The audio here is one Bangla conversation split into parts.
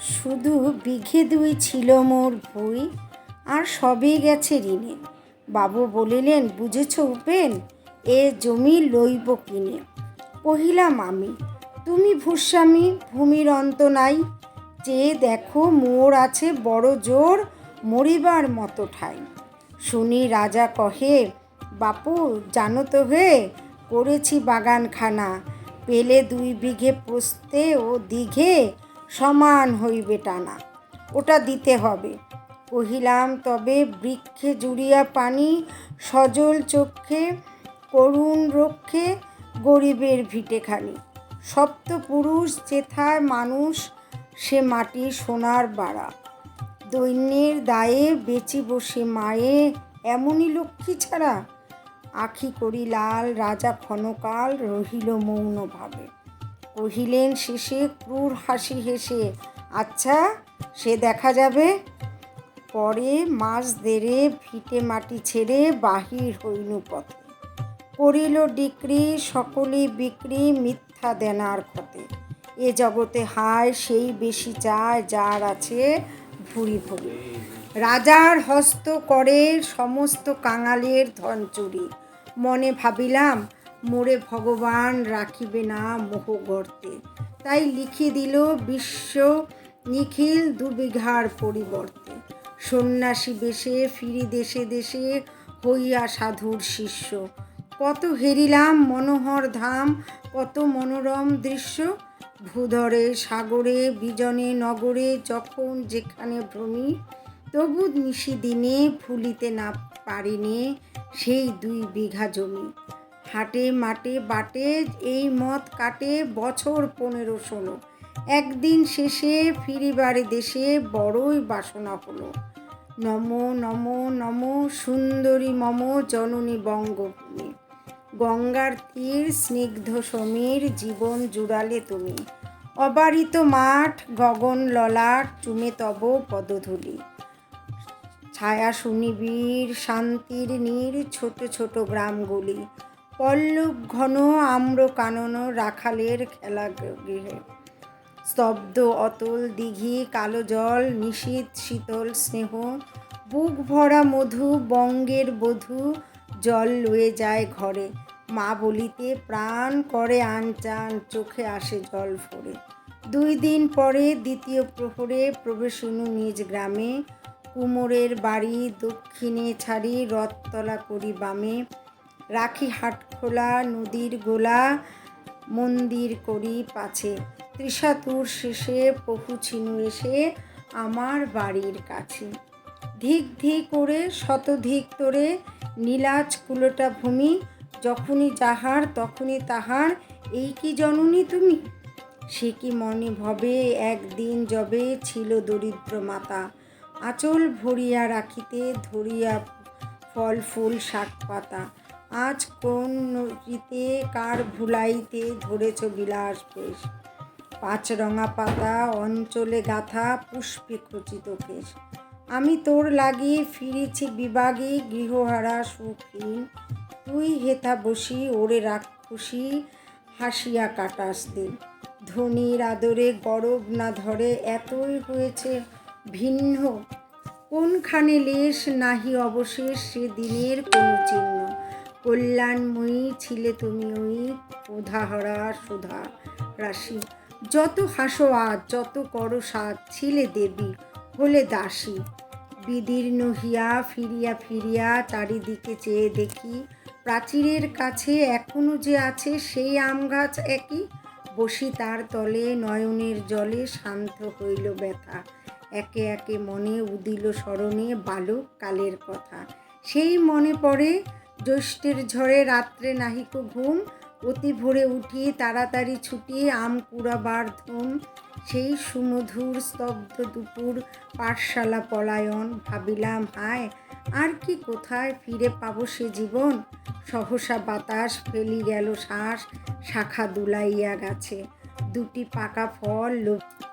শুধু বিঘে দুই ছিল মোর ভুঁই, আর সবই গেছে ঋণে। বাবু বলিলেন, বুঝেছ উপেন, এ জমি লইব কিনে। কহিলাম আমি, তুমি ভূস্বামী, ভূমির অন্ত নাই। চেয়ে দেখো মোর আছে বড় জোর, মরিবার মতো ঠাই। শুনি রাজা কহে, বাপু জানো তো হে, করেছি বাগানখানা, পেলে 2 বিঘে প্রস্থে ও দীঘে সমান হইবে টানা, ওটা দিতে হবে। কহিলাম, তবে বৃক্ষে জুড়িয়া পানি, সজল চক্ষে করুণ রক্ষে, গরিবের ভিটেখানি। সপ্তপুরুষ যেথায় মানুষ, সে মাটি সোনার বাড়া। দৈন্যের দায়ে বেচি বসে মায়ে, এমনই লক্ষ্মী ছাড়া। আখি করি লাল, রাজা ক্ষণকাল রহিল মৌন ভাবে। কহিলেন শেষে ক্রূর হাসি হেসে, আচ্ছা সে দেখা যাবে। পরে মাস দেড়ে ভিটে মাটি ছেড়ে বাহির হইনু পথে। করিল ডিক্রি সকলেই বিক্রি, মিথ্যা দেনার ক্ষতে। এ জগতে হায় সেই বেশি চায়, যার আছে ভুরি ভুরি। রাজার হস্ত করে সমস্ত কাঙালের ধন চুরি। মনে ভাবিলাম, মোরে ভগবান রাখিবে না মোহ গর্তে। তাই লিখি দিল বিশ্ব নিখিল 2 বিঘার পরিবর্তে। সন্ন্যাসী বেশে ফিরি দেশে দেশে, হইয়া সাধুর শিষ্য। কত হেরিলাম মনোহর ধাম, কত মনোরম দৃশ্য। ভূধরে সাগরে বিজনে নগরে, যখন যেখানে ভ্রমি, তবু নিশিদিনে ভুলিতে না পারিনে সেই 2 বিঘা জমি। হাটে মাঠে বাটে এই মত কাটে বছর 15-16। একদিন শেষে ফিরিবারে দেশে বড়ই বাসনা হলো। নমো নমো নমো সুন্দরী মম জননী বঙ্গভূমি। গঙ্গার তীর স্নিগ্ধ সমীর, জীবন জুড়ালে তুমি। অবারিত মাঠ গগন ললাট, চুমে তব পদধূলি। ছায়া সুনিবিড় শান্তির নীড়, ছোট ছোট গ্রামগুলি। পল্লব ঘন আম্র কানন, রাখালের খেলা গৃহে। স্তব্ধ অতল দিঘি, কালো জল, নিশীথ শীতল স্নেহ। বুক ভরা মধু, বঙ্গের বধূ, জল লয়ে যায় ঘরে। মা বলিতে প্রাণ করে আনচান, চোখে আসে জল ফোরে। 2 দিন পরে দ্বিতীয় প্রহরে প্রবেশিনু নিজ গ্রামে। কুমোরের বাড়ি দক্ষিণে ছাড়ি, রথতলা করি বামে। রাখি হাটখোলা নদীর গোলা, মন্দির করি পাছে। তৃষাতুর শেষে পহুছিনু এসে আমার বাড়ির কাছে। ধিক ধিক করে শতধিক তোরে, নীলাজ কুলোটা ভূমি। যখনই যাহার তখনই তাহার, এই কি জননী তুমি। সে কি মনে ভবে, একদিন যবে ছিল দরিদ্র মাতা। আঁচল ভরিয়া রাখিতে ধরিয়া ফল ফুল শাক পাতা। আজ কোন রীতে কার ভুলাইতে ধরেছ বিলাস বেশ। 5 রঙা পাতা অঞ্চলে গাথা, পুষ্পে খচিত কেশ। আমি তোর লাগি ফিরেছি বিবাগে, গৃহহারা সুখহীন। তুই হেথা বসি ওরে রাক্ষসী, হাসিয়া কাটাস দিন। ধনীর আদরে গরব না ধরে, এতই হয়েছে ভিন্ন। কোনখানে লেশ নাহি অবশেষ, সে দিনের কোনো চিহ্ন। কল্যাণময়ী ছিলে তুমি ওই, ক্ষুধাহরা সুধা রাশি। যত হাসো আজ, যত করো সাজ, ছিলে দেবী হলে দাসী। বিদীর্ণ হিয়া ফিরিয়া ফিরিয়া চারিদিকে চেয়ে দেখি, প্রাচীরের কাছে এখনো যে আছে সেই আম গাছ একই। বসি তার তলে নয়নের জলে, শান্ত হইল ব্যথা। একে একে মনে উদিল স্মরণে বালক কালের কথা। সেই মনে পড়ে জ্যৈষ্ঠের ঝড়ে রাত্রে নাহিক ঘুম, অতি ভোরে উঠি তাড়াতাড়ি ছুটি, আম কুড়াবার ধুম। সেই সুমধুর স্তব্ধ দুপুর, পাঠশালা পলায়ন। ভাবিলাম হায়, আর কি কোথায় ফিরে পাবো সে জীবন। সহসা বাতাস ফেলি গেল শ্বাস, শাখা দুলাইয়া গেছে। 2টি পাকা ফল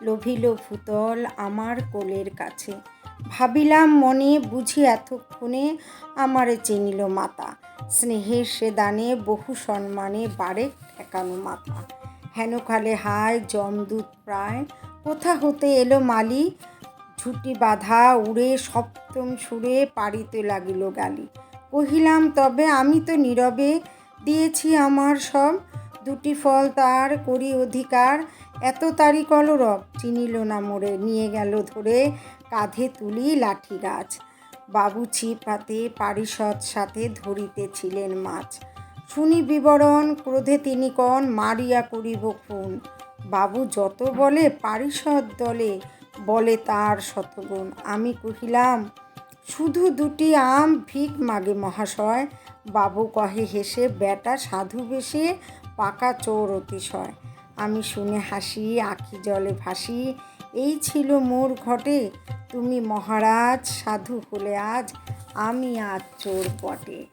লোভিল ভূতল আমার কোলের কাছে। ভাবিলাম মনে, বুঝি এতক্ষণে আমারে চিনিল মাতা। স্নেহের সে দানে বহু সম্মানে বারে ঠেকানো মাথা। হেনকালে হায় যমদূত প্রায়, কোথা হতে এলো মালি, ঝুঁটি বাঁধা উড়ে সপ্তম সুরে পাড়িতে লাগিল গালি। কহিলাম তবে আমি তো নীরবে দিয়েছি আমার সব, দুটি ফল তার করি অধিকার, এত তারি কলরব। চিনিল না মোড়ে, নিয়ে গেল ধরে কাঁধে তুলি লাঠি গাছ। বাবু ছিপ হাতে পারিষদ সাথে ধরিতেছিলেন মাছ। শুনি বিবরণ, ক্রোধে তিনি কন, মারিয়া করিব খুন। বাবু যত বলে পারিষদ দলে, বলে তার শতগুণ। আমি কহিলাম শুধু দুটি আম ভিক মাগে মহাশয়। বাবু কহে হেসে, বেটা সাধু বেশে, পাকা চোর অতিশয়। আমি শুনে হাসি, আঁখি জলে ভাসি, এই ছিল মোর ঘটে। তুমি মহারাজ সাধু হলে আজ, আমি আজ চোর বটে।